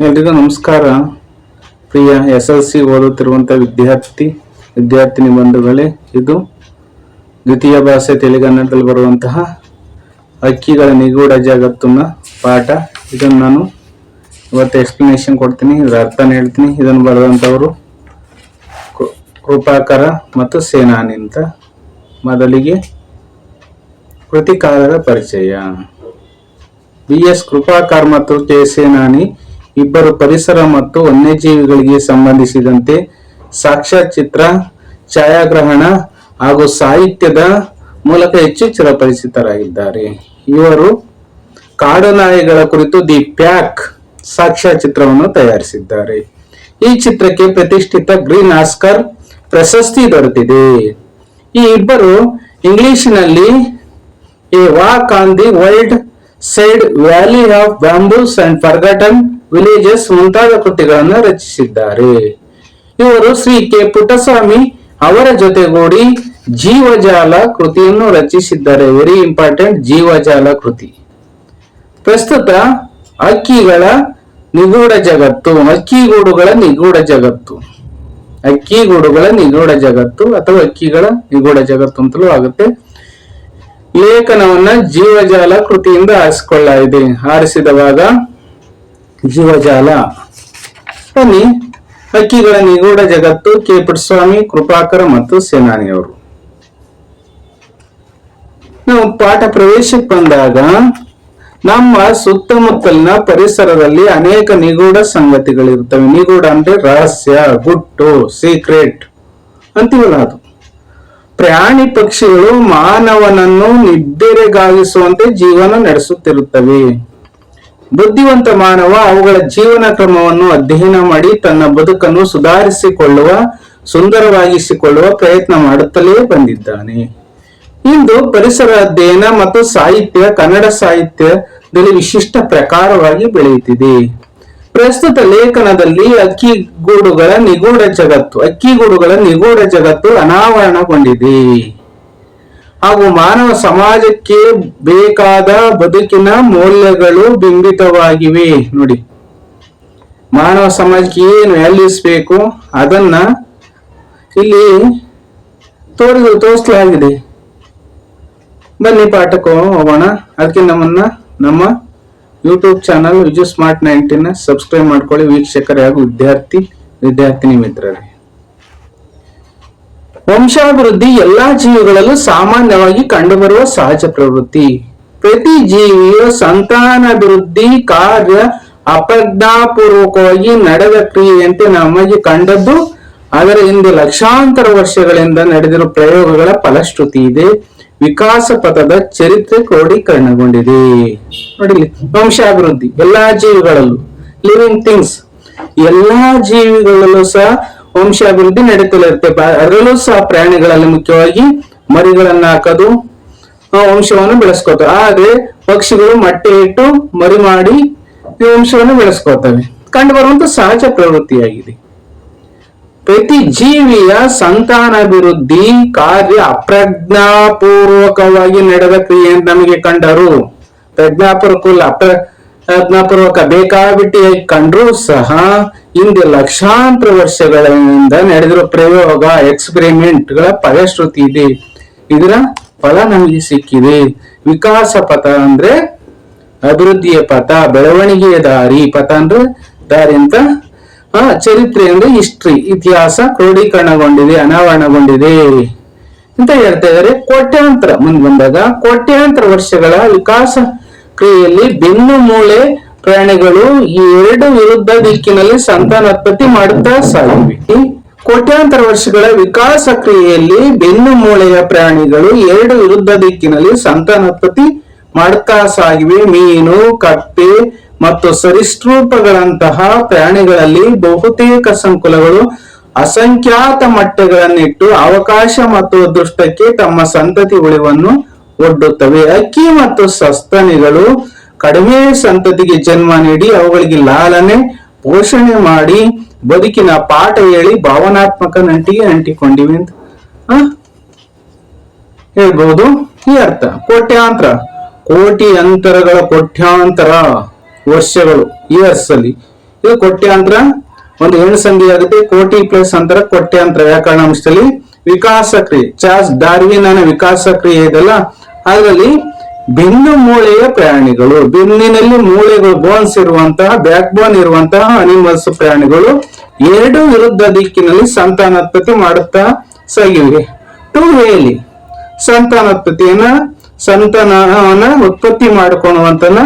ಎಲ್ರಿಗೂ ನಮಸ್ಕಾರ. ಪ್ರಿಯ SLC ಓದುತ್ತಿರುವಂಥ ವಿದ್ಯಾರ್ಥಿನಿ ಬಂಧುಗಳೇ, ಇದು ದ್ವಿತೀಯ ಭಾಷೆ ತೆಲುಗನ್ನಡದಲ್ಲಿ ಬರುವಂತಹ ಹಕ್ಕಿಗಳ ನಿಗೂಢ ಜಗತ್ತಿನ ಪಾಠ. ಇದನ್ನು ನಾನು ಇವತ್ತು ಎಕ್ಸ್ಪ್ಲನೇಷನ್ ಕೊಡ್ತೀನಿ, ಇದರ ಅರ್ಥನ ಹೇಳ್ತೀನಿ. ಇದನ್ನು ಬರೆದಂಥವರು ಕೃಪಾಕರ ಮತ್ತು ಸೇನಾನಿ ಅಂತ. ಮೊದಲಿಗೆ ಕೃತಿಕಾರರ ಪರಿಚಯ. BS ಕೃಪಾಕರ್ ಮತ್ತು K ಸೇನಾನಿ ಇಬ್ಬರು ಪರಿಸರ ಮತ್ತು ವನ್ಯಜೀವಿಗಳಿಗೆ ಸಂಬಂಧಿಸಿದಂತೆ ಸಾಕ್ಷ್ಯಚಿತ್ರ, ಛಾಯಾಗ್ರಹಣ ಹಾಗೂ ಸಾಹಿತ್ಯದ ಮೂಲಕ ಹೆಚ್ಚು ಚಿರಪರಿಚಿತರಾಗಿದ್ದಾರೆ. ಇವರು ಕಾಡು ನಾಯಿಗಳ ಕುರಿತು ದಿ ಪ್ಯಾಕ್ ಸಾಕ್ಷ್ಯಚಿತ್ರವನ್ನು ತಯಾರಿಸಿದ್ದಾರೆ. ಈ ಚಿತ್ರಕ್ಕೆ ಪ್ರತಿಷ್ಠಿತ ಗ್ರೀನ್ ಆಸ್ಕರ್ ಪ್ರಶಸ್ತಿ ದೊರೆತಿದೆ. ಈ ಇಬ್ಬರು ಇಂಗ್ಲಿಷಿನಲ್ಲಿ A walk on the wild side, valley of bamboos and forgotten villages ಮುಂತಾದ ಕೃತಿಗಳನ್ನು ರಚಿಸಿದ್ದಾರೆ. ಇವರು ಶ್ರೀ ಕೆ ಪುಟ್ಟಸ್ವಾಮಿ ಅವರ ಜೊತೆಗೂಡಿ ಜೀವಜಾಲ ಕೃತಿಯನ್ನು ರಚಿಸಿದ್ದಾರೆ. ವೆರಿ ಇಂಪಾರ್ಟೆಂಟ್, ಜೀವಜಾಲ ಕೃತಿ. ಪ್ರಸ್ತುತ ಹಕ್ಕಿಗಳ ನಿಗೂಢ ಜಗತ್ತು, ಹಕ್ಕಿಗೂಡುಗಳ ನಿಗೂಢ ಜಗತ್ತು, ಹಕ್ಕಿಗೂಡುಗಳ ನಿಗೂಢ ಜಗತ್ತು ಅಥವಾ ಹಕ್ಕಿಗಳ ನಿಗೂಢ ಜಗತ್ತು ಅಂತಲೂ ಆಗುತ್ತೆ. ಲೇಖನವನ್ನ ಜೀವಜಾಲ ಕೃತಿಯಿಂದ ಆರಿಸಿದವಾಗ ಜೀವಜಾಲ. ಬನ್ನಿ, ಹಕ್ಕಿಗಳ ನಿಗೂಢ ಜಗತ್ತು, ಕೆ ಪುಟ್ಟಸ್ವಾಮಿ, ಕೃಪಾಕರ ಮತ್ತು ಸೇನಾನಿ ಅವರು. ನಾವು ಪಾಠ ಪ್ರವೇಶಕ್ಕೆ ಬಂದಾಗ ನಮ್ಮ ಸುತ್ತಮುತ್ತಲಿನ ಪರಿಸರದಲ್ಲಿ ಅನೇಕ ನಿಗೂಢ ಸಂಗತಿಗಳಿರ್ತವೆ. ನಿಗೂಢ ಅಂದ್ರೆ ರಹಸ್ಯ, ಗುಟ್ಟು, ಸೀಕ್ರೆಟ್ ಅಂತೀವಲ್ಲ ಅದು. ಪ್ರಾಣಿ ಪಕ್ಷಿಗಳು ಮಾನವನನ್ನು ನಿದ್ದೆರೆಗಾಗಿಸುವಂತೆ ಜೀವನ ನಡೆಸುತ್ತಿರುತ್ತವೆ. ಬುದ್ಧಿವಂತ ಮಾನವ ಅವುಗಳ ಜೀವನ ಕ್ರಮವನ್ನು ಅಧ್ಯಯನ ಮಾಡಿ ತನ್ನ ಬದುಕನ್ನು ಸುಂದರವಾಗಿಸಿಕೊಳ್ಳುವ ಪ್ರಯತ್ನ ಮಾಡುತ್ತಲೇ ಬಂದಿದ್ದಾನೆ. ಇಂದು ಪರಿಸರ ಅಧ್ಯಯನ ಮತ್ತು ಸಾಹಿತ್ಯ ಕನ್ನಡ ಸಾಹಿತ್ಯದಲ್ಲಿ ವಿಶಿಷ್ಟ ಪ್ರಕಾರವಾಗಿ ಬೆಳೆಯುತ್ತಿದೆ. ಪ್ರಸ್ತುತ ಲೇಖನದಲ್ಲಿ ಹಕ್ಕಿಗೂಡುಗಳ ನಿಗೂಢ ಜಗತ್ತು ಅನಾವರಣಗೊಂಡಿದೆ ಹಾಗೂ ಮಾನವ ಸಮಾಜಕ್ಕೆ ಬೇಕಾದ ಬದುಕಿನ ಮೌಲ್ಯಗಳು ಬಿಂಬಿತವಾಗಿವೆ. ನೋಡಿ, ಮಾನವ ಸಮಾಜಕ್ಕೆ ಏನು ವ್ಯಾಲ್ಯೂಸ್ ಬೇಕು ಅದನ್ನ ಇಲ್ಲಿ ತೋರಿಸಲಾಗಿದೆ. ಬನ್ನಿ ಪಾಠಕ್ಕೆ ಹೋಗೋಣ. ಅದಕ್ಕೆ ನಮ್ಮ YouTube channel Viju smart 19 subscribe ಮಾಡ್ಕೊಳ್ಳಿ ವೀಕ್ಷಕರೇ ಹಾಗೂ ವಿದ್ಯಾರ್ಥಿನಿ ಮಿತ್ರರೇ. ವಂಶಾಭಿವೃದ್ಧಿ ಎಲ್ಲಾ ಜೀವಿಗಳಲ್ಲೂ ಸಾಮಾನ್ಯವಾಗಿ ಕಂಡುಬರುವ ಸಹಜ ಪ್ರವೃತ್ತಿ. ಪ್ರತಿ ಜೀವಿಯ ಸಂತಾನಾಭಿವೃದ್ಧಿ ಕಾರ್ಯ ಅಪ್ರಜ್ಞಾಪೂರ್ವಕವಾಗಿ ನಡೆದ ಕ್ರಿಯೆಯಂತೆ ನಮಗೆ ಕಂಡದ್ದು. ಅದರ ಹಿಂದೆ ಲಕ್ಷಾಂತರ ವರ್ಷಗಳಿಂದ ನಡೆದಿರುವ ಪ್ರಯೋಗಗಳ ಫಲಶ್ರುತಿ ಇದೆ. ವಿಕಾಸ ಪಥದ ಚರಿತ್ರೆ ಕ್ರೋಢೀಕರಣಗೊಂಡಿದೆ. ನೋಡಿ, ವಂಶಾಭಿವೃದ್ಧಿ ಎಲ್ಲಾ ಜೀವಿಗಳಲ್ಲೂ, ಲಿವಿಂಗ್ ಥಿಂಗ್ಸ್ ಎಲ್ಲಾ ಜೀವಿಗಳಲ್ಲೂ ಸಹ ವಂಶಾಭಿವೃದ್ಧಿ ನಡೀತಲೇ ಇರುತ್ತೆ. ಅದರಲ್ಲೂ ಸಹ ಪ್ರಾಣಿಗಳಲ್ಲಿ ಮುಖ್ಯವಾಗಿ ಮರಿಗಳನ್ನ ಹಾಕೋದು, ವಂಶವನ್ನು ಬೆಳೆಸ್ಕೋತವೆ. ಆದ್ರೆ ಪಕ್ಷಿಗಳು ಮೊಟ್ಟೆ ಇಟ್ಟು ಮರಿ ಮಾಡಿ ವಂಶವನ್ನು ಬೆಳೆಸ್ಕೋತವೆ. ಕಂಡು ಬರುವಂತ ಸಹಜ ಪ್ರವೃತ್ತಿಯಾಗಿದೆ. ಪ್ರತಿ ಜೀವಿಯ ಸಂತಾನಾಭಿವೃದ್ಧಿ ಕಾರ್ಯ ಅಪ್ರಜ್ಞಾಪೂರ್ವಕವಾಗಿ ನಡೆದ ಕ್ರಿಯೆ ಅಂತ ನಮಗೆ ಕಂಡರು. ಪ್ರಜ್ಞಾಪೂರ್ವಕ ಬೇಕಾಬಿಟ್ಟಿ ಕಂಡ್ರೂ ಸಹ ಹಿಂದೆ ಲಕ್ಷಾಂತರ ವರ್ಷಗಳಿಂದ ನಡೆದಿರೋ ಪ್ರಯೋಗ, ಎಕ್ಸ್ಪೆರಿಮೆಂಟ್ಗಳ ಫಲಶ್ರುತಿ ಇದೆ. ಇದರ ಫಲ ನಮಗೆ ಸಿಕ್ಕಿದೆ. ವಿಕಾಸ ಪಥ ಅಂದ್ರೆ ಅಭಿವೃದ್ಧಿಯ ಪಥ, ಬೆಳವಣಿಗೆಯ ದಾರಿ. ಪಥ ಅಂದ್ರೆ ದಾರಿ ಅಂತ, ಚರಿತ್ರೆ ಅಂದ್ರೆ ಹಿಸ್ಟ್ರಿ, ಇತಿಹಾಸ ಕ್ರೋಢೀಕರಣಗೊಂಡಿದೆ, ಅನಾವರಣಗೊಂಡಿದೆ ಅಂತ ಹೇಳ್ತಾ ಇದ್ದಾರೆ. ಮುಂದೆ ಬಂದಾಗ ಕೋಟ್ಯಾಂತರ ವರ್ಷಗಳ ವಿಕಾಸ ಕ್ರಿಯೆಯಲ್ಲಿ ಬೆನ್ನು ಮೂಳೆ ಪ್ರಾಣಿಗಳು ಈ ಎರಡು ವಿರುದ್ಧ ದಿಕ್ಕಿನಲ್ಲಿ ಸಂತಾನೋತ್ಪತ್ತಿ ಮಾಡುತ್ತಾ ಸಾಗಿವೆ. ಕೋಟ್ಯಾಂತರ ವರ್ಷಗಳ ವಿಕಾಸ ಕ್ರಿಯೆಯಲ್ಲಿ ಬೆನ್ನು ಮೂಳೆಯ ಪ್ರಾಣಿಗಳು ಎರಡು ವಿರುದ್ಧ ದಿಕ್ಕಿನಲ್ಲಿ ಸಂತಾನೋತ್ಪತ್ತಿ ಮಾಡುತ್ತಾ ಸಾಗಿವೆ. ಮೀನು, ಕಪ್ಪೆ ಮತ್ತು ಸರೀಸೃಪಗಳಂತಹ ಪ್ರಾಣಿಗಳಲ್ಲಿ ಬಹುತೇಕ ಸಂಕುಲಗಳು ಅಸಂಖ್ಯಾತ ಮೊಟ್ಟೆಗಳನ್ನಿಟ್ಟು ಅವಕಾಶ ಮತ್ತು ಅದೃಷ್ಟಕ್ಕೆ ತಮ್ಮ ಸಂತತಿ ಉಳಿವನ್ನು ಒಡ್ಡುತ್ತವೆ. ಹಕ್ಕಿ ಮತ್ತು ಸಸ್ತನಿಗಳು ಕಡಿಮೆ ಸಂತತಿಗೆ ಜನ್ಮ ನೀಡಿ ಅವುಗಳಿಗೆ ಲಾಲನೆ ಪೋಷಣೆ ಮಾಡಿ ಬದುಕಿನ ಪಾಠ ಹೇಳಿ ಭಾವನಾತ್ಮಕ ನಂಟಿಗೆ ಅಂಟಿಕೊಂಡಿವೆ ಅಂತ ಹೇಳ್ಬಹುದು. ಈ ಅರ್ಥ ಕೋಟ್ಯಾಂತರ ವರ್ಷಗಳು, ಇಯರ್ಸ್ ಅಲ್ಲಿ ಇದು ಕೋಟ್ಯಾಂತರ, ಒಂದು ಹೆಣ್ಣು ಸಂಧಿ ಆಗುತ್ತೆ. ಕೋಟಿ ಪ್ಲಸ್ ಅಂತರ ಕೋಟ್ಯಾಂತರ ವ್ಯಾಕರಣಾಂಶದಲ್ಲಿ. ವಿಕಾಸ ಕ್ರಿಯೆ, ಚಾರ್ಲ್ಸ್ ಡಾರ್ವಿನ್ ವಿಕಾಸ ಕ್ರಿಯೆ ಇದೆಲ್ಲ, ಅದರಲ್ಲಿ ಬೆನ್ನು ಮೂಳೆಯ ಪ್ರಾಣಿಗಳು, ಬೆನ್ನಿನಲ್ಲಿ ಮೂಳೆಗಳು, ಬೋನ್ಸ್ ಇರುವಂತಹ, ಬ್ಯಾಕ್ ಬೋನ್ ಇರುವಂತಹ ಅನಿಮಲ್ಸ್ ಪ್ರಾಣಿಗಳು ಎರಡು ವಿರುದ್ಧ ದಿಕ್ಕಿನಲ್ಲಿ ಸಂತಾನೋತ್ಪತ್ತಿ ಮಾಡುತ್ತಾ ಸಾಗಿವೆ. ಟು ವೇಲಿ ಸಂತಾನವನ್ನ ಉತ್ಪತ್ತಿ ಮಾಡಿಕೊಳ್ಳುವಂತನ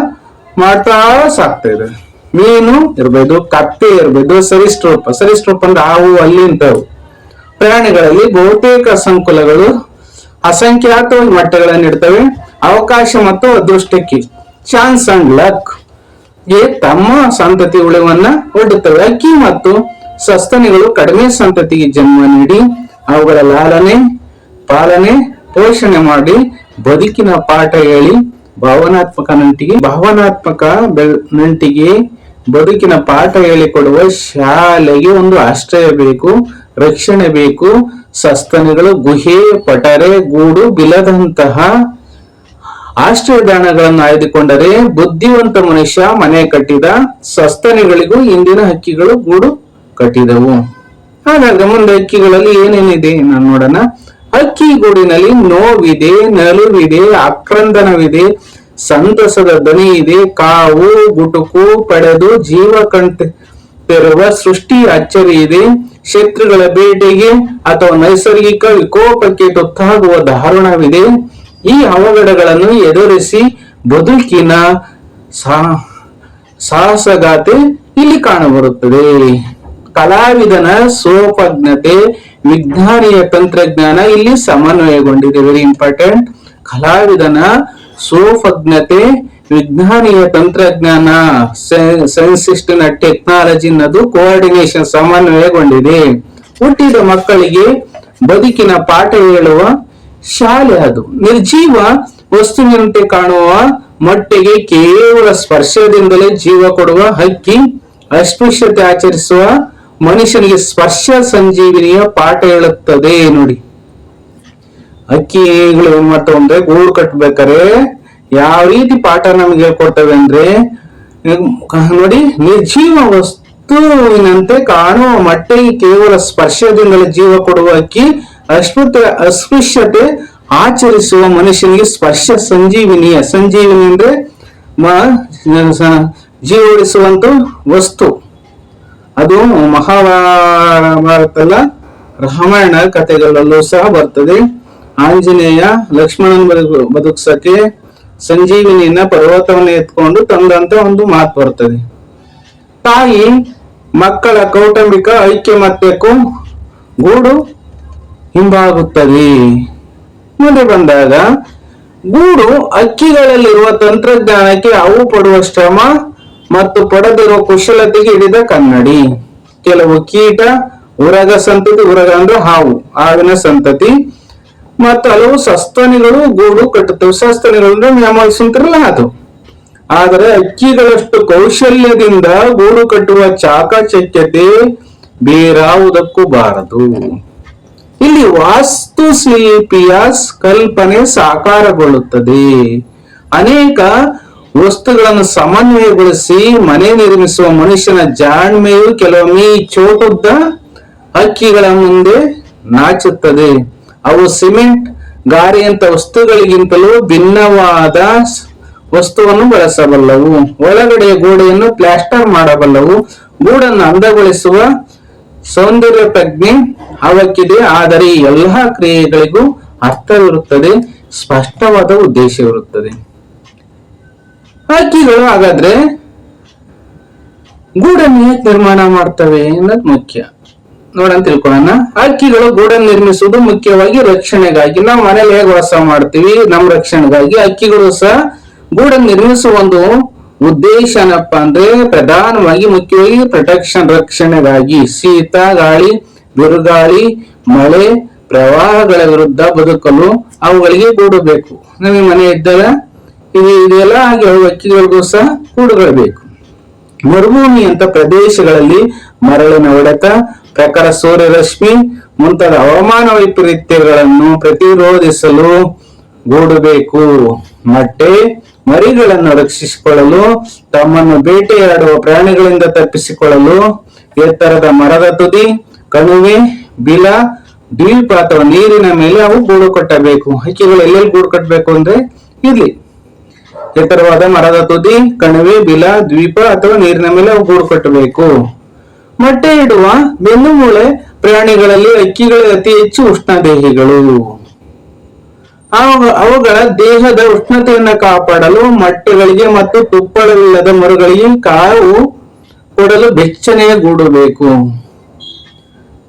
ಮಾಡ್ತಾ ಸಾಕ್ತಾ ಇದೆ. ಮೀನು ಇರ್ಬೋದು, ಕಪ್ಪೆ ಇರ್ಬೋದು, ಸರಿಸೃಪ ಅಂದ್ರೆ ಹಾವು, ಅಲ್ಲಿಂತವು ಪ್ರಾಣಿಗಳಲ್ಲಿ ಬಹುತೇಕ ಸಂಕುಲಗಳು ಅಸಂಖ್ಯಾತ ಮೊಟ್ಟೆಗಳನ್ನು ಇಡ್ತವೆ. ಅವಕಾಶ ಮತ್ತು ಅದೃಷ್ಟಕ್ಕೆ, ಚಾನ್ಸ್ ಅಂಡ್ ಲಕ್ ಗೆ ತಮ್ಮ ಸಂತತಿ ಉಳಿವನ್ನ ಒಡ್ಡುತ್ತವೆ. ಅಕ್ಕಿ ಮತ್ತು ಸಸ್ತನಿಗಳು ಕಡಿಮೆ ಸಂತತಿಗೆ ಜನ್ಮ ನೀಡಿ ಅವುಗಳ ಲಾಲನೆ, ಪಾಲನೆ, ಪೋಷಣೆ ಮಾಡಿ ಬದುಕಿನ ಪಾಠ ಹೇಳಿ ಭಾವನಾತ್ಮಕ ನಂಟಿಗೆ ಬದುಕಿನ ಪಾಠ ಹೇಳಿಕೊಡುವ ಶಾಲೆಗೆ ಒಂದು ಆಶ್ರಯ ಬೇಕು, ರಕ್ಷಣೆ ಬೇಕು. ಸಸ್ತನಿಗಳು ಗುಹೆ, ಪಟರೆ, ಗೂಡು, ಬಿಲದಂತಹ ಆಶ್ರಯದಾನಗಳನ್ನು ಆಯ್ದುಕೊಂಡರೆ ಬುದ್ಧಿವಂತ ಮನುಷ್ಯ ಮನೆ ಕಟ್ಟಿದ. ಸಸ್ತನಿಗಳಿಗೂ ಇಂದಿನ ಹಕ್ಕಿಗಳು ಗೂಡು ಕಟ್ಟಿದವು. ಹಾಗಾದ್ರೆ ಮುಂದೆ ಹಕ್ಕಿಗಳಲ್ಲಿ ಏನೇನಿದೆ ನಾನು ನೋಡೋಣ. ಹಕ್ಕಿ ಗೂಡಿನಲ್ಲಿ ನೋವಿದೆ, ನಲುವಿದೆ, ಆಕ್ರಂದನವಿದೆ, ಸಂತಸದ ದನಿ ಇದೆ, ಕಾವು ಗುಟುಕು ಪಡೆದು ಜೀವ ಕಂಟಿರುವ ಸೃಷ್ಟಿ ಅಚ್ಚರಿ ಇದೆ, ಶತ್ರುಗಳ ಬೇಟೆಗೆ ಅಥವಾ ನೈಸರ್ಗಿಕ ವಿಕೋಪಕ್ಕೆ ತುತ್ತಾಗುವ ದಾರುಣವಿದೆ. ಈ ಅವಘಡಗಳನ್ನು ಎದುರಿಸಿ ಬದುಕಿನ ಸಾಹಸಗಾಥೆ ಇಲ್ಲಿ ಕಾಣಬರುತ್ತದೆ. ಕಲಾವಿದನ ಸೋಪಜ್ಞತೆ, ವಿಜ್ಞಾನಿಯ ತಂತ್ರಜ್ಞಾನ ಇಲ್ಲಿ ಸಮನ್ವಯಗೊಂಡಿದೆ. Very important. ಕಲಾವಿದನ ಸೋಪಜ್ಞತೆ, ವಿಜ್ಞಾನಿಯ ತಂತ್ರಜ್ಞಾನ, ಸೈನ್ಸಿಸ್ಟಿನ ಟೆಕ್ನಾಲಜಿ ಅನ್ನೋದು ಕೋಆರ್ಡಿನೇಷನ್, ಸಮನ್ವಯಗೊಂಡಿದೆ. ಹುಟ್ಟಿದ ಮಕ್ಕಳಿಗೆ ಬದುಕಿನ ಪಾಠ ಹೇಳುವ ಶಾಲೆ ಅದು. ನಿರ್ಜೀವ ವಸ್ತುವಿನಂತೆ ಕಾಣುವ ಮೊಟ್ಟೆಗೆ ಕೇವಲ ಸ್ಪರ್ಶದಿಂದಲೇ ಜೀವ ಕೊಡುವ ಹಕ್ಕಿ, ಅಸ್ಪೃಶ್ಯತೆ ಆಚರಿಸುವ ಮನುಷ್ಯನಿಗೆ ಸ್ಪರ್ಶ ಸಂಜೀವಿನಿಯ ಪಾಠ ಹೇಳುತ್ತದೆ. ನೋಡಿ, ಹಕ್ಕಿಗಳು ಏನ್ ಮಾಡ್ತಾವ ಅಂದ್ರೆ ಗೂಡು ಕಟ್ಬೇಕಾರೆ ಯಾವ ರೀತಿ ಪಾಠ ನಮ್ಗೆ ಹೇಳ್ಕೊಡ್ತವೆ ಅಂದ್ರೆ, ನೋಡಿ, ನಿರ್ಜೀವ ವಸ್ತುವಿನಂತೆ ಕಾಣುವ ಮೊಟ್ಟೆಗೆ ಕೇವಲ ಸ್ಪರ್ಶದಿಂದಲೇ ಜೀವ ಕೊಡುವ ಹಕ್ಕಿ, ಅಸ್ಪೃಶ್ಯತೆ ಆಚರಿಸುವ ಮನುಷ್ಯನಿಗೆ ಸ್ಪರ್ಶ ಸಂಜೀವಿನಿ ಅಂದ್ರೆ ಜೀವ ಉಳಿಸುವಂತ ವಸ್ತು. ಅದು ಮಹಾಭಾರತದ ರಾಮಾಯಣ ಕಥೆಗಳಲ್ಲೂ ಸಹ ಬರ್ತದೆ. ಆಂಜನೇಯ ಲಕ್ಷ್ಮಣನ ಬದುಕ್ಸಕ್ಕೆ ಸಂಜೀವಿನಿಯನ್ನ ಪರ್ವತವನ್ನು ಎತ್ಕೊಂಡು ತಂದಂತ ಒಂದು ಮಾತು ಬರ್ತದೆ. ತಾಯಿ ಮಕ್ಕಳ ಕೌಟುಂಬಿಕ ಐಕ್ಯಮತ್ಯಕ್ಕೂ ಗೂಡು ಹಿಂಬಾಗುತ್ತದೆ. ಮುಂದೆ ಬಂದಾಗ ಗೂಡು ಹಕ್ಕಿಗಳಲ್ಲಿರುವ ತಂತ್ರಜ್ಞಾನಕ್ಕೆ ಅವು ಪಡುವ ಶ್ರಮ ಮತ್ತು ಪಡೆದಿರುವ ಕುಶಲತೆಗೆ ಹಿಡಿದ ಕನ್ನಡಿ. ಕೆಲವು ಕೀಟ, ಉರಗ ಸಂತತಿ, ಉರಗ ಅಂದ್ರೆ ಹಾವಿನ ಸಂತತಿ, ಮತ್ತು ಹಲವು ಸಸ್ತನಿಗಳು ಗೂಡು ಕಟ್ಟುತ್ತವೆ. ಸಸ್ತನಿಗಳು ಅಂದ್ರೆ ಮ್ಯಾಮಲ್ಸ್ ಅಂತಾರಲ್ಲ ಅದು. ಆದರೆ ಹಕ್ಕಿಗಳಷ್ಟು ಕೌಶಲ್ಯದಿಂದ ಗೂಡು ಕಟ್ಟುವ ಚಾಕಚಕ್ಯತೆ ಬೇರಾವುದಕ್ಕೂ ಬಾರದು. ಇಲ್ಲಿ ವಾಸ್ತುಶಿಲ್ಪಿಯ ಕಲ್ಪನೆ ಸಾಕಾರಗೊಳ್ಳುತ್ತದೆ. ಅನೇಕ ವಸ್ತುಗಳನ್ನು ಸಮನ್ವಯಗೊಳಿಸಿ ಮನೆ ನಿರ್ಮಿಸುವ ಮನುಷ್ಯನ ಜಾಣ್ಮೆಯು ಕೆಲವೊಮ್ಮೆ ಚೋಟುದ್ದ ಹಕ್ಕಿಗಳ ಮುಂದೆ ನಾಚುತ್ತದೆ. ಅವು ಸಿಮೆಂಟ್, ಗಾರೆಯಂತ ವಸ್ತುಗಳಿಗಿಂತಲೂ ಭಿನ್ನವಾದ ವಸ್ತುವನ್ನು ಬಳಸಬಲ್ಲವು. ಒಳಗಡೆಯ ಗೋಡೆಯನ್ನು ಪ್ಲಾಸ್ಟರ್ ಮಾಡಬಲ್ಲವು. ಗೂಡನ್ನು ಅಂದಗೊಳಿಸುವ ಸೌಂದರ್ಯ ಪ್ರಜ್ಞೆ ಅವಕ್ಕಿದೆ. ಆದರೆ ಈ ಎಲ್ಲಾ ಕ್ರಿಯೆಗಳಿಗೂ ಅರ್ಥವಿರುತ್ತದೆ, ಸ್ಪಷ್ಟವಾದ ಉದ್ದೇಶವಿರುತ್ತದೆ. ಹಕ್ಕಿಗಳು ಹಾಗಾದ್ರೆ ಗೂಡನ್ನು ಹೇಗೆ ನಿರ್ಮಾಣ ಮಾಡ್ತವೆ ಅನ್ನೋದು ಮುಖ್ಯ. ನೋಡಂತ ತಿಳ್ಕೊಳ್ಳೋಣ. ಹಕ್ಕಿಗಳು ಗೂಡನ್ನು ನಿರ್ಮಿಸುವುದು ಮುಖ್ಯವಾಗಿ ರಕ್ಷಣೆಗಾಗಿ. ನಾವು ಮನೇಲಿ ಹೇಗೆ ವಾಸ ಮಾಡ್ತೀವಿ, ನಮ್ಮ ರಕ್ಷಣೆಗಾಗಿ ಹಕ್ಕಿಗಳು ಸಹ ಗೂಡನ್ನು ನಿರ್ಮಿಸುವ ಒಂದು ಉದ್ದೇಶ ಏನಪ್ಪ ಅಂದ್ರೆ ಪ್ರಧಾನವಾಗಿ ಮುಖ್ಯವಾಗಿ ಪ್ರೊಟೆಕ್ಷನ್, ರಕ್ಷಣೆಗಾಗಿ. ಶೀತ, ಗಾಳಿ, ಬಿರುಗಾಳಿ, ಮಳೆ, ಪ್ರವಾಹಗಳ ವಿರುದ್ಧ ಬದುಕಲು ಅವುಗಳಿಗೆ ಗೂಡು ಬೇಕು. ನಮಗೆ ಮನೆ ಇದ್ದಾಗ ಇದೆಲ್ಲ ಹಾಗೆ ಹಕ್ಕಿಗಳಿಗೂ ಸಹ ಗೂಡುಗಳು ಬೇಕು. ಮರುಭೂಮಿ ಅಂತ ಪ್ರದೇಶಗಳಲ್ಲಿ ಮರಳಿನ ಹೊಡೆತ, ಪ್ರಖರ ಸೂರ್ಯರಶ್ಮಿ ಮುಂತಾದ ಹವಾಮಾನ ವೈಪರೀತ್ಯಗಳನ್ನು ಪ್ರತಿರೋಧಿಸಲು ಗೂಡು ಬೇಕು. ಮೊಟ್ಟೆ, ಮರಿಗಳನ್ನು ರಕ್ಷಿಸಿಕೊಳ್ಳಲು, ತಮ್ಮನ್ನು ಬೇಟೆಯಾಡುವ ಪ್ರಾಣಿಗಳಿಂದ ತಪ್ಪಿಸಿಕೊಳ್ಳಲು ಎತ್ತರದ ಮರದ ತುದಿ, ಕಣುವೆ, ಬಿಲ, ದ್ವೀಪ ಅಥವಾ ನೀರಿನ ಮೇಲೆ ಅವು ಗೂಡು ಕಟ್ಟಬೇಕು. ಹಕ್ಕಿಗಳು ಎಲ್ಲೆಲ್ಲಿ ಗೂಡು ಕಟ್ಟಬೇಕು ಅಂದ್ರೆ ಇಲ್ಲಿ ಎತ್ತರವಾದ ಮರದ ತುದಿ, ಕಣುವೆ, ಬಿಲ, ದ್ವೀಪ ಅಥವಾ ನೀರಿನ ಮೇಲೆ ಅವು ಗೂಡು ಕಟ್ಟಬೇಕು. ಮೊಟ್ಟೆ ಇಡುವ ಬೆನ್ನು ಮೂಳೆ ಪ್ರಾಣಿಗಳಲ್ಲಿ ಹಕ್ಕಿಗಳು ಅತಿ ಹೆಚ್ಚು ಉಷ್ಣದೇಹಿಗಳು. ಅವುಗಳ ದೇಹದ ಉಷ್ಣತೆಯನ್ನು ಕಾಪಾಡಲು ಮೊಟ್ಟೆಗಳಿಗೆ ಮತ್ತು ತುಪ್ಪಳವಿಲ್ಲದ ಮರುಗಳಿಗೆ ಕಾವು ಕೊಡಲು ಬೆಚ್ಚನೆಯ ಗೂಡು ಬೇಕು.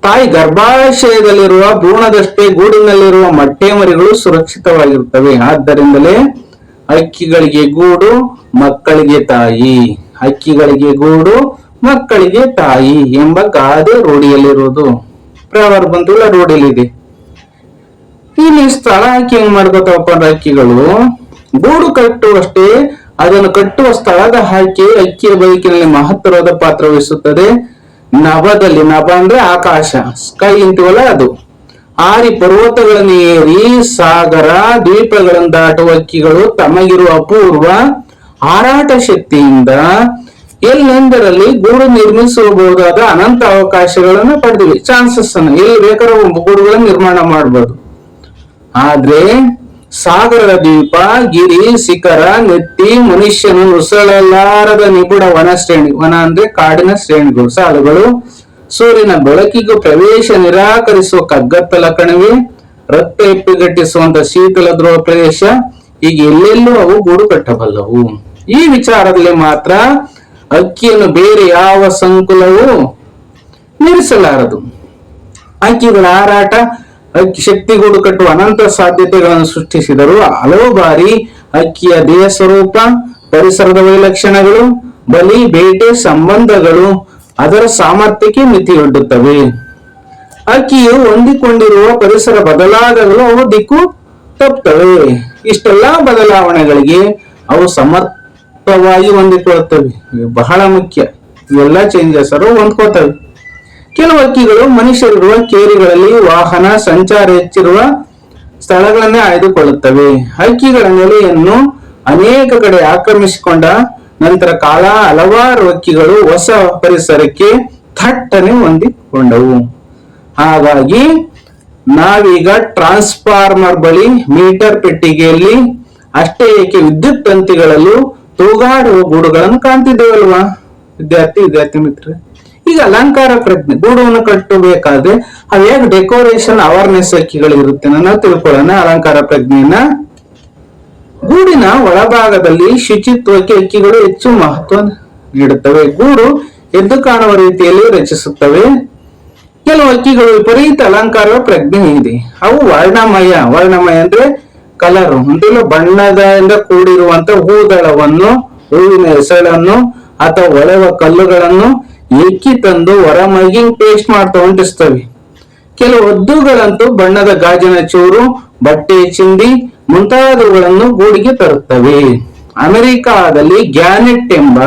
ತಾಯಿ ಗರ್ಭಾಶಯದಲ್ಲಿರುವ ಭ್ರೂಣದಷ್ಟೇ ಗೂಡಿನಲ್ಲಿರುವ ಮೊಟ್ಟೆ ಮರಿಗಳು ಸುರಕ್ಷಿತವಾಗಿರುತ್ತವೆ. ಆದ್ದರಿಂದಲೇ ಹಕ್ಕಿಗಳಿಗೆ ಗೂಡು, ಮಕ್ಕಳಿಗೆ ತಾಯಿ. ಹಕ್ಕಿಗಳಿಗೆ ಗೂಡು, ಮಕ್ಕಳಿಗೆ ತಾಯಿ ಎಂಬ ಗಾದೆ ರೂಢಿಯಲ್ಲಿರುವುದು. ಪ್ರವರ್ ಬಂದಿಲ್ಲ, ರೂಢಿಯಲ್ಲಿದೆ. ಇಲ್ಲಿ ಸ್ಥಳ ಹಾಕಿ ಹೆಂಗ್ ಮಾಡ್ಕೋತಾವಪ್ಪ ಅಂದ್ರೆ ಹಕ್ಕಿಗಳು ಗೂಡು ಕಟ್ಟುವಷ್ಟೇ ಅದನ್ನು ಕಟ್ಟುವ ಸ್ಥಳದ ಹಾಕಿ ಹಕ್ಕಿಯ ಬದುಕಿನಲ್ಲಿ ಮಹತ್ತರವಾದ ಪಾತ್ರ ವಹಿಸುತ್ತದೆ. ನಭದಲ್ಲಿ, ನಭ ಅಂದ್ರೆ ಆಕಾಶ, ಸ್ಕೈ ಅಂತೀವಲ್ಲ ಅದು, ಆರಿ ಪರ್ವತಗಳನ್ನು ಏರಿ ಸಾಗರ ದ್ವೀಪಗಳನ್ನು ದಾಟುವ ಹಕ್ಕಿಗಳು ತಮಗಿರುವ ಅಪೂರ್ವ ಹಾರಾಟ ಶಕ್ತಿಯಿಂದ ಎಲ್ಲೆಂದರಲ್ಲಿ ಗೂಡು ನಿರ್ಮಿಸಬಹುದಾದ ಅನಂತ ಅವಕಾಶಗಳನ್ನು ಪಡೆದಿವೆ. ಚಾನ್ಸಸ್ ಅನ್ನು ಎಲ್ಲಿ ಬೇಕಾದ್ರೂ ಗೂಡುಗಳನ್ನು ನಿರ್ಮಾಣ ಮಾಡಬಹುದು. ಆದ್ರೆ ಸಾಗರದ ದ್ವೀಪ, ಗಿರಿ, ಶಿಖರ, ನೆತ್ತಿ, ಮನುಷ್ಯನು ನುಸುಳಲಾರದ ನಿಬಿಡ ವನ ಶ್ರೇಣಿ, ವನ ಅಂದ್ರೆ ಕಾಡಿನ ಶ್ರೇಣಿಗಳು, ಸಾಲುಗಳು, ಸೂರ್ಯನ ಬೆಳಕಿಗೂ ಪ್ರವೇಶ ನಿರಾಕರಿಸುವ ಕಗ್ಗತ್ತಲ ಕಣಿವೆ, ರಕ್ತ ಎಪ್ಪಿಗಟ್ಟಿಸುವಂತ ಶೀತಲ ಧ್ರುವ ಪ್ರದೇಶ, ಹೀಗೆ ಎಲ್ಲೆಲ್ಲೂ ಅವು ಗೂಡು ಕಟ್ಟಬಲ್ಲವು. ಈ ವಿಚಾರದಲ್ಲಿ ಮಾತ್ರ ಹಕ್ಕಿಯನ್ನು ಬೇರೆ ಯಾವ ಸಂಕುಲವೂ ಮೀರಿಸಲಾರದು. ಹಕ್ಕಿಗಳ ಹಾರಾಟ ಶಕ್ತಿ ಗೂಡು ಕಟ್ಟುವ ಅನಂತ ಸಾಧ್ಯತೆಗಳನ್ನು ಸೃಷ್ಟಿಸಿದರು. ಹಲವು ಬಾರಿ ಹಕ್ಕಿಯ ದೇಹ ಸ್ವರೂಪ, ಪರಿಸರದ ವೈಲಕ್ಷಣಗಳು, ಬಲಿ, ಬೇಟೆ ಸಂಬಂಧಗಳು ಅದರ ಸಾಮರ್ಥ್ಯಕ್ಕೆ ಮಿತಿಯೊಡ್ಡುತ್ತವೆ. ಹಕ್ಕಿಯು ಹೊಂದಿಕೊಂಡಿರುವ ಪರಿಸರ ಬದಲಾದಾಗಲೂ ಅವು ದಿಕ್ಕು ತಪ್ಪುತ್ತವೆ. ಇಷ್ಟೆಲ್ಲಾ ಬದಲಾವಣೆಗಳಿಗೆ ಅವು ಸಮರ್ಥವಾಗಿ ಹೊಂದಿಕೊಳ್ಳುತ್ತವೆ. ಬಹಳ ಮುಖ್ಯ. ಇವೆಲ್ಲ ಚೇಂಜಸ್ ಹೊಂದ್ಕೋತವೆ. ಕೆಲವು ಹಕ್ಕಿಗಳು ಮನುಷ್ಯರಿರುವ ಕೇರಿಗಳಲ್ಲಿ ವಾಹನ ಸಂಚಾರ ಹೆಚ್ಚಿರುವ ಸ್ಥಳಗಳನ್ನೇ ಆಯ್ದುಕೊಳ್ಳುತ್ತವೆ. ಹಕ್ಕಿಗಳ ನೆಲೆಯನ್ನು ಅನೇಕ ಕಡೆ ಆಕ್ರಮಿಸಿಕೊಂಡ ನಂತರ ಕಾಲ ಹಲವಾರು ಹಕ್ಕಿಗಳು ಹೊಸ ಪರಿಸರಕ್ಕೆ ಥಟ್ಟನೆ ಹೊಂದಿಕೊಂಡವು. ಹಾಗಾಗಿ ನಾವೀಗ ಟ್ರಾನ್ಸ್ಫಾರ್ಮರ್ ಬಳಿ ಮೀಟರ್ ಪೆಟ್ಟಿಗೆಯಲ್ಲಿ ಅಷ್ಟೇ ಏಕೆ ವಿದ್ಯುತ್ ತಂತಿಗಳಲ್ಲೂ ತೂಗಾಡುವ ಗೂಡುಗಳನ್ನು ಕಾಣ್ತಿದ್ದೇವಲ್ವಾ ವಿದ್ಯಾರ್ಥಿ ಮಿತ್ರ. ಈಗ ಅಲಂಕಾರ ಪ್ರಜ್ಞೆ, ಗೂಡನ್ನು ಕಟ್ಟಬೇಕಾದ್ರೆ ಅವ್ ಹೇಗೆ ಡೆಕೋರೇಷನ್ ಅವೇರ್ನೆಸ್ ಹಕ್ಕಿಗಳಿರುತ್ತೆ ನಾವು ತಿಳ್ಕೊಳ್ಳೋಣ. ಅಲಂಕಾರ ಪ್ರಜ್ಞೆಯನ್ನ ಗೂಡಿನ ಒಳಭಾಗದಲ್ಲಿ ಶುಚಿತ್ವಕ್ಕೆ ಹಕ್ಕಿಗಳು ಹೆಚ್ಚು ಮಹತ್ವ ನೀಡುತ್ತವೆ. ಗೂಡು ಎದ್ದು ಕಾಣುವ ರೀತಿಯಲ್ಲಿ ರಚಿಸುತ್ತವೆ. ಕೆಲವು ಹಕ್ಕಿಗಳು ವಿಪರೀತ ಅಲಂಕಾರ ಪ್ರಜ್ಞೆ ಇದೆ. ಅವು ವರ್ಣಮಯ ಅಂದ್ರೆ ಕಲರ್ ಅಂತಿಲ್ಲ, ಬಣ್ಣದಿಂದ ಕೂಡಿರುವಂತ ಹೂದಳವನ್ನು, ಹೂವಿನ ಹೆಸಳನ್ನು ಅಥವಾ ಒಳೆವ ಕಲ್ಲುಗಳನ್ನು ಎಕ್ಕಿ ತಂದು ಹೊರಮಗಿ ಪೇಸ್ಟ್ ಮಾಡ್ತಾ ಹೊಂಟಿಸ್ತವೆ. ಕೆಲವು ಹದ್ದುಗಳಂತೂ ಬಣ್ಣದ ಗಾಜಿನ ಚೂರು, ಬಟ್ಟೆ ಚಿಂದಿ ಮುಂತಾದವುಗಳನ್ನು ಗೂಡಿಗೆ ತರುತ್ತವೆ. ಅಮೆರಿಕಾದಲ್ಲಿ ಗ್ಯಾನೆಟ್ ಎಂಬ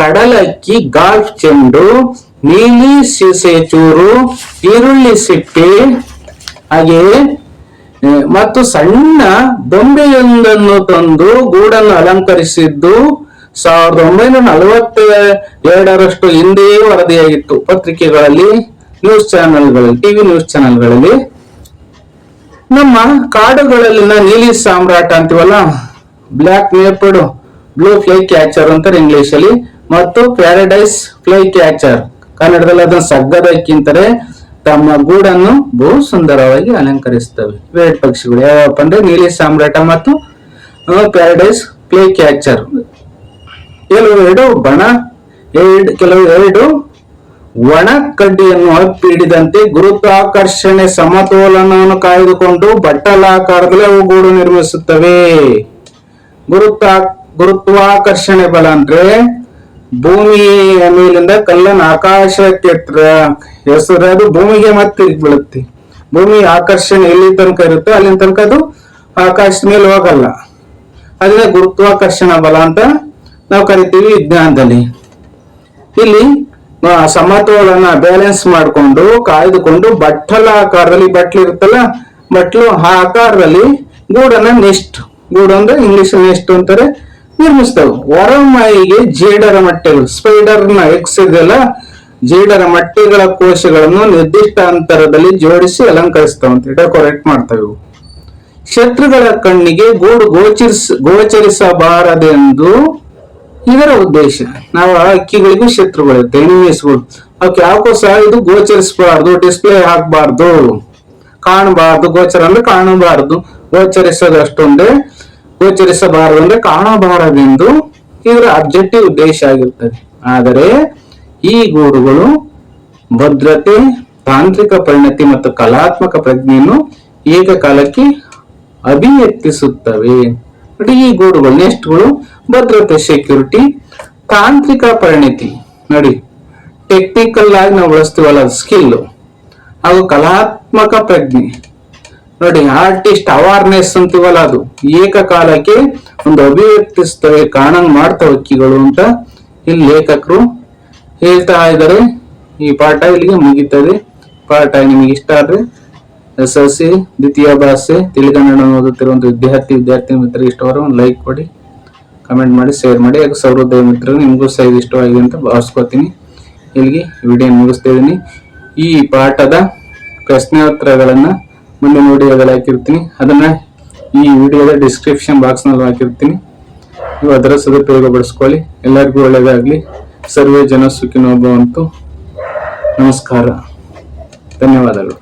ಕಡಲಕ್ಕಿ, ಗಾಲ್ಫ್ ಚೆಂಡು, ನೀಲಿ ಸೀಸೆ ಚೂರು, ಈರುಳ್ಳಿ ಸಿಪ್ಪೆ ಹಾಗೆಯೇ ಮತ್ತು ಸಣ್ಣ ಬೊಂಬೆಯೊಂದನ್ನು ತಂದು ಗೂಡನ್ನು ಅಲಂಕರಿಸಿದ್ದು 1942ರಷ್ಟು ಹಿಂದೆಯೇ ವರದಿಯಾಗಿತ್ತು. ಪತ್ರಿಕೆಗಳಲ್ಲಿ, ನ್ಯೂಸ್ ಚಾನೆಲ್ಗಳಲ್ಲಿ, ಟಿವಿ ನ್ಯೂಸ್ ಚಾನೆಲ್ಗಳಲ್ಲಿ. ನಮ್ಮ ಕಾಡುಗಳಲ್ಲಿನ ನೀಲಿ ಸಾಮ್ರಾಟ ಅಂತೀವಲ್ಲ, ಬ್ಲಾಕ್ ನೇಪಡ್ ಬ್ಲೂ ಫ್ಲೈ ಕ್ಯಾಚರ್ ಅಂತಾರೆ ಇಂಗ್ಲಿಷ್ ಅಲ್ಲಿ, ಮತ್ತು ಪ್ಯಾರಡೈಸ್ ಫ್ಲೈ ಕ್ಯಾಚರ್ ಕನ್ನಡದಲ್ಲಿ ಅದನ್ನು ಸಗ್ಗದ ಹಕ್ಕಿಂತಾರೆ, ತಮ್ಮ ಗೂಡನ್ನು ಬಹು ಸುಂದರವಾಗಿ ಅಲಂಕರಿಸ್ತವೆ. ಇವೆರಡು ಪಕ್ಷಿಗಳು ಯಾವಪ್ಪ ಅಂದ್ರೆ ನೀಲಿ ಸಾಮ್ರಾಟ ಮತ್ತು ಪ್ಯಾರಡೈಸ್ ಫ್ಲೈ ಕ್ಯಾಚರ್. ಕೆಲವೆರಡು ಒಣ ಕಡ್ಡಿಯನ್ನು ಅಪ್ಪಿಡಿದಂತೆ ಗುರುತ್ವಾಕರ್ಷಣೆ ಸಮತೋಲನವನ್ನು ಕಾಯ್ದುಕೊಂಡು ಬಟ್ಟಲಾಕಾರದಲ್ಲಿ ಅವು ಗೂಡು ನಿರ್ಮಿಸುತ್ತವೆ. ಗುರುತ್ವಾಕರ್ಷಣೆ ಬಲ ಅಂದ್ರೆ ಭೂಮಿಯ ಮೇಲಿಂದ ಕಲ್ಲನ್ನು ಆಕಾಶಕ್ಕೆ ಹೆಸರು, ಅದು ಭೂಮಿಗೆ ಮತ್ತೆ ಬೀಳುತ್ತೆ. ಭೂಮಿ ಆಕರ್ಷಣೆ ಎಲ್ಲಿ ತನಕ ಇರುತ್ತೆ ಅಲ್ಲಿನ ತನಕ ಅದು ಆಕಾಶದ ಮೇಲೆ ಹೋಗಲ್ಲ. ಅದನ್ನ ಗುರುತ್ವಾಕರ್ಷಣ ಬಲ ಅಂತ ನಾವು ಕರಿತೀವಿ ವಿಜ್ಞಾನದಲ್ಲಿ. ಇಲ್ಲಿ ಸಮತೋಲನ ಬ್ಯಾಲೆನ್ಸ್ ಮಾಡಿಕೊಂಡು ಕಾಯ್ದುಕೊಂಡು ಬಟ್ಟಲಾಕಾರದಲ್ಲಿ, ಬಟ್ಲು ಇರುತ್ತಲ್ಲ, ಬಟ್ಲು ಆ ಆಕಾರದಲ್ಲಿ ಗೂಡನ್ನ ನೆಸ್ಟ್ ಗೂಡು ಅಂದ್ರೆ ಇಂಗ್ಲಿಷ್ ಎಷ್ಟು ಅಂತಾರೆ ನಿರ್ಮಿಸ್ತವೆ. ಹೊರಮೈಗೆ ಜೇಡರ ಮೊಟ್ಟೆಗಳು, ಸ್ಪೈಡರ್ನ ಎಕ್ಸ್ ಇದೆಲ್ಲ, ಜೇಡರ ಮೊಟ್ಟೆಗಳ ಕೋಶಗಳನ್ನು ನಿರ್ದಿಷ್ಟ ಅಂತರದಲ್ಲಿ ಜೋಡಿಸಿ ಅಲಂಕರಿಸ್ತಾವಂತೆ, ಡೆಕೋರೇಟ್ ಮಾಡ್ತವೆ. ಶತ್ರುಗಳ ಕಣ್ಣಿಗೆ ಗೂಡು ಗೋಚರಿಸಬಾರದೆಂದು ಇದರ ಉದ್ದೇಶ. ನಾವು ಹಕ್ಕಿಗಳಿಗೂ ಶತ್ರುಗಳಿರುತ್ತೆ, ಎನಿಮೀಸ್ಗಳು. ಅವಕ್ಕೆ ಯಾಕೋ ಸಹ ಇದು ಗೋಚರಿಸಬಾರ್ದು, ಡಿಸ್ಪ್ಲೇ ಹಾಕಬಾರ್ದು, ಕಾಣಬಾರ್ದು. ಗೋಚರ ಅಂದ್ರೆ ಕಾಣಬಾರದು, ಗೋಚರಿಸೋದು ಅಷ್ಟೊಂದೇ, ಗೋಚರಿಸಬಾರದು ಅಂದ್ರೆ ಕಾಣಬಾರದೆಂದು ಇದರ ಅಬ್ಜೆಕ್ಟಿವ್ ಉದ್ದೇಶ ಆಗಿರ್ತದೆ. ಆದರೆ ಈ ಗೂಡುಗಳು ಭದ್ರತೆ, ತಾಂತ್ರಿಕ ಪರಿಣತಿ ಮತ್ತು ಕಲಾತ್ಮಕ ಪ್ರಜ್ಞೆಯನ್ನು ಏಕಕಾಲಕ್ಕೆ ಅಭಿವ್ಯಕ್ತಿಸುತ್ತವೆ. ಈ ಗೂಡುಗಳು ನೆಸ್ಟ್ಗಳು ಭದ್ರತೆ, ಸೆಕ್ಯೂರಿಟಿ, ತಾಂತ್ರಿಕ ಪರಿಣತಿ ನೋಡಿ, ಟೆಕ್ನಿಕಲ್ ಆಗಿ ನಾವು ಬಳಸ್ತೀವಲ್ಲ ಸ್ಕಿಲ್, ಹಾಗೂ ಕಲಾತ್ಮಕ ಪ್ರಜ್ಞೆ ನೋಡಿ, ಆರ್ಟಿಸ್ಟ್ ಅವೇರ್ನೆಸ್ ಅಂತೀವಲ್ಲ, ಅದು ಏಕಕಾಲಕ್ಕೆ ಒಂದು ಅಭಿವ್ಯಕ್ತಿಸ್ತವೆ, ಕಾಣಂಗ್ ಮಾಡ್ತವೆ ಹಕ್ಕಿಗಳು ಅಂತ ಇಲ್ಲಿ ಲೇಖಕರು ಹೇಳ್ತಾ ಇದ್ದಾರೆ. ಈ ಪಾಠ ಇಲ್ಲಿಗೆ ಮುಗಿತದೆ. ಪಾಠ ನಿಮಗೆ ಇಷ್ಟ ಆದ್ರೆ SLC ದ್ವಿತೀಯ ಭಾಷೆ ತೆಲುಗನ್ನಡ ಓದುತ್ತಿರುವಂತಹ ವಿದ್ಯಾರ್ಥಿ ಮಿತ್ರರಿಗೆ ಇಷ್ಟವಾದ್ರೆ ಒಂದು ಲೈಕ್ ಕೊಡಿ, ಕಮೆಂಟ್ ಮಾಡಿ, ಶೇರ್ ಮಾಡಿ. ಯಾಕೆ ಸಹೃದಯ ಮಿತ್ರರು ನಿಮಗೂ ಸಹ ಇದು ಇಷ್ಟವಾಗಿದೆ ಅಂತ ಭಾವಿಸ್ಕೋತೀನಿ. ಇಲ್ಲಿಗೆ ವಿಡಿಯೋ ಮುಗಿಸ್ತಾ ಇದ್ದೀನಿ. ಈ ಪಾಠದ ಪ್ರಶ್ನೋತ್ತರಗಳನ್ನ ಮುಂದಿನ ವಿಡಿಯೋದಲ್ಲಿ ಹಾಕಿರ್ತೀನಿ, ಅದನ್ನ ಈ ವಿಡಿಯೋದ ಡಿಸ್ಕ್ರಿಪ್ಷನ್ ಬಾಕ್ಸ್ ನಲ್ಲಿ ಹಾಕಿರ್ತೀನಿ. ನೀವು ಅದರ ಸದುಪಯೋಗ ಪಡಿಸ್ಕೊಳ್ಳಿ. ಎಲ್ಲರಿಗೂ ಒಳ್ಳೆಯದಾಗ್ಲಿ. ಸರ್ವೇ ಜನ ಸುಖಿನೋ ಭವಂತು. ನಮಸ್ಕಾರ, ಧನ್ಯವಾದಗಳು.